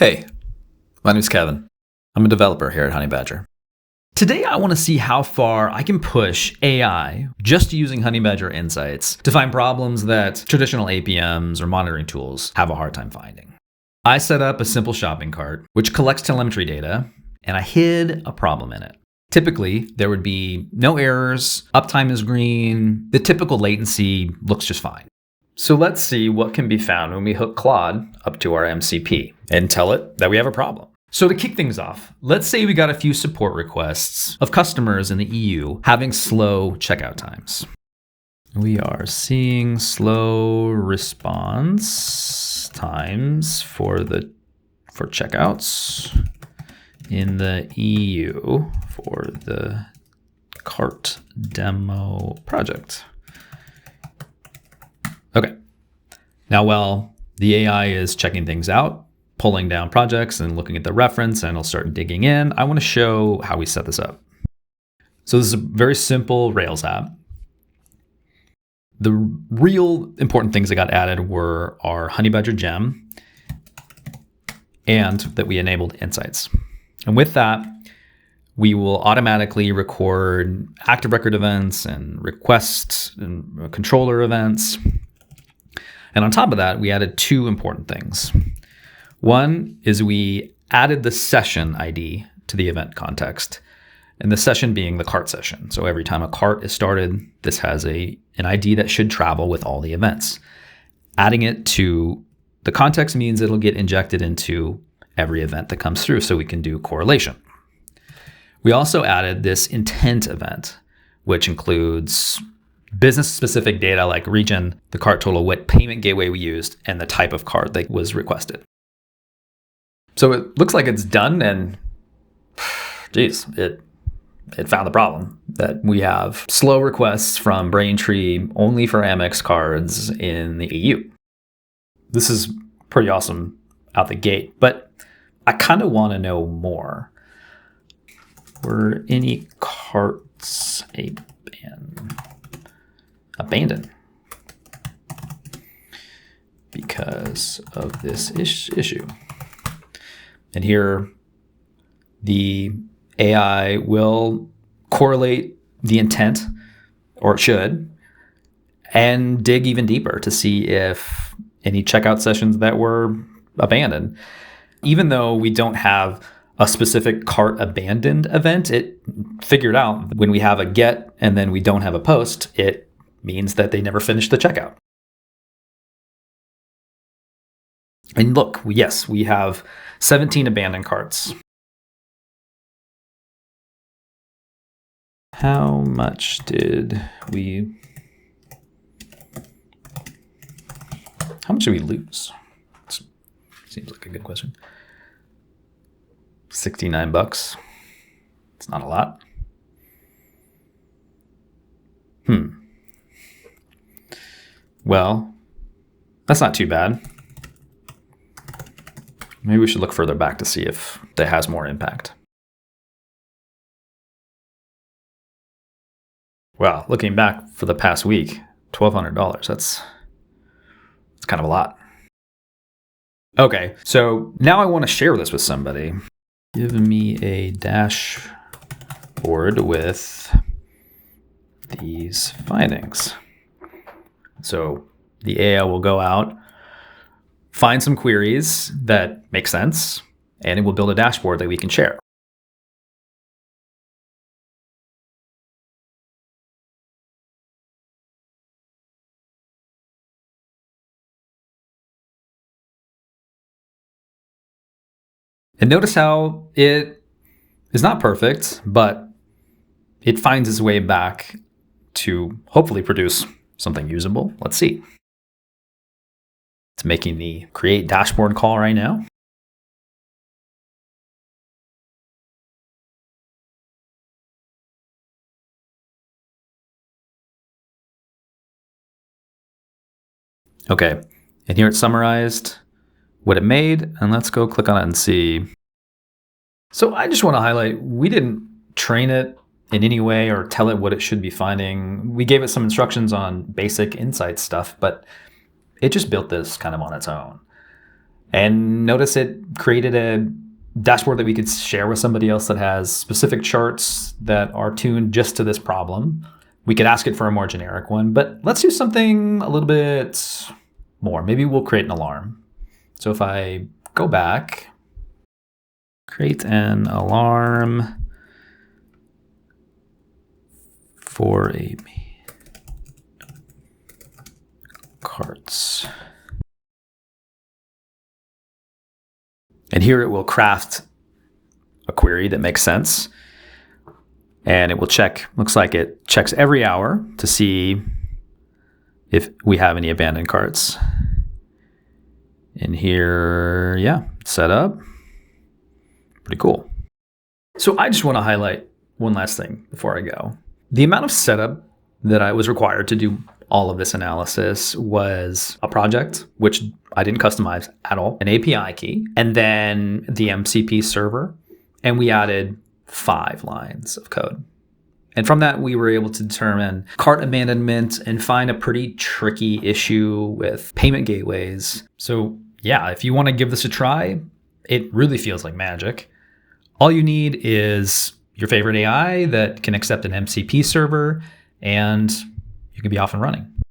Hey, my name's Kevin. I'm a developer here at Honeybadger. Today, I want to see how far I can push AI just using Honeybadger Insights to find problems that traditional APMs or monitoring tools have a hard time finding. I set up a simple shopping cart, which collects telemetry data, and I hid a problem in it. Typically, there would be no errors, uptime is green, the typical latency looks just fine. So let's see what can be found when we hook Claude up to our MCP and tell it that we have a problem. So to kick things off, let's say we got a few support requests of customers in the EU having slow checkout times. We are seeing slow response times for checkouts in the EU for the cart demo project. Okay. Now, while the AI is checking things out, pulling down projects and looking at the reference, and it'll start digging in, I want to show how we set this up. So this is a very simple Rails app. The real important things that got added were our Honeybadger gem and that we enabled insights. And with that, we will automatically record active record events and requests and controller events. And on top of that, we added two important things. One is we added the session ID to the event context, and the session being the cart session. So every time a cart is started, this has an ID that should travel with all the events. Adding it to the context means it'll get injected into every event that comes through, so we can do correlation. We also added this intent event, which includes business-specific data like region, the cart total, what payment gateway we used, and the type of cart that was requested. So it looks like it's done, and geez, it found the problem that we have slow requests from Braintree only for Amex cards in the EU. This is pretty awesome out the gate, but I kind of want to know more. Were any carts abandoned because of this issue? And here, the AI will correlate the intent, or it should, and dig even deeper to see if any checkout sessions that were abandoned. Even though we don't have a specific cart abandoned event, it figured out when we have a get and then we don't have a post, it means that they never finished the checkout. And look, yes, we have 17 abandoned carts. How much did we lose? Seems like a good question. $69. It's not a lot. Well, that's not too bad. Maybe we should look further back to see if that has more impact. Wow, looking back for the past week, $1,200. That's kind of a lot. Okay, so now I want to share this with somebody. Give me a dashboard with these findings. So the AI will go out, find some queries that make sense, and it will build a dashboard that we can share. And notice how it is not perfect, but it finds its way back to hopefully produce something usable. Let's see. It's making the create dashboard call right now. Okay, and here it's summarized what it made, and let's go click on it and see. So I just want to highlight, we didn't train it in any way or tell it what it should be finding. We gave it some instructions on basic insight stuff, but it just built this kind of on its own. And notice it created a dashboard that we could share with somebody else that has specific charts that are tuned just to this problem. We could ask it for a more generic one, but let's do something a little bit more. Maybe we'll create an alarm. So if I go back, create an alarm for a carts. And here it will craft a query that makes sense. And it will check, looks like it checks every hour to see if we have any abandoned carts. And here, yeah, set up. Pretty cool. So I just want to highlight one last thing before I go. The amount of setup that I was required to do all of this analysis was a project, which I didn't customize at all, an API key, and then the MCP server. And we added 5 lines of code. And from that, we were able to determine cart abandonment and find a pretty tricky issue with payment gateways. So yeah, if you want to give this a try, it really feels like magic. All you need is your favorite AI that can accept an MCP server, and you can be off and running.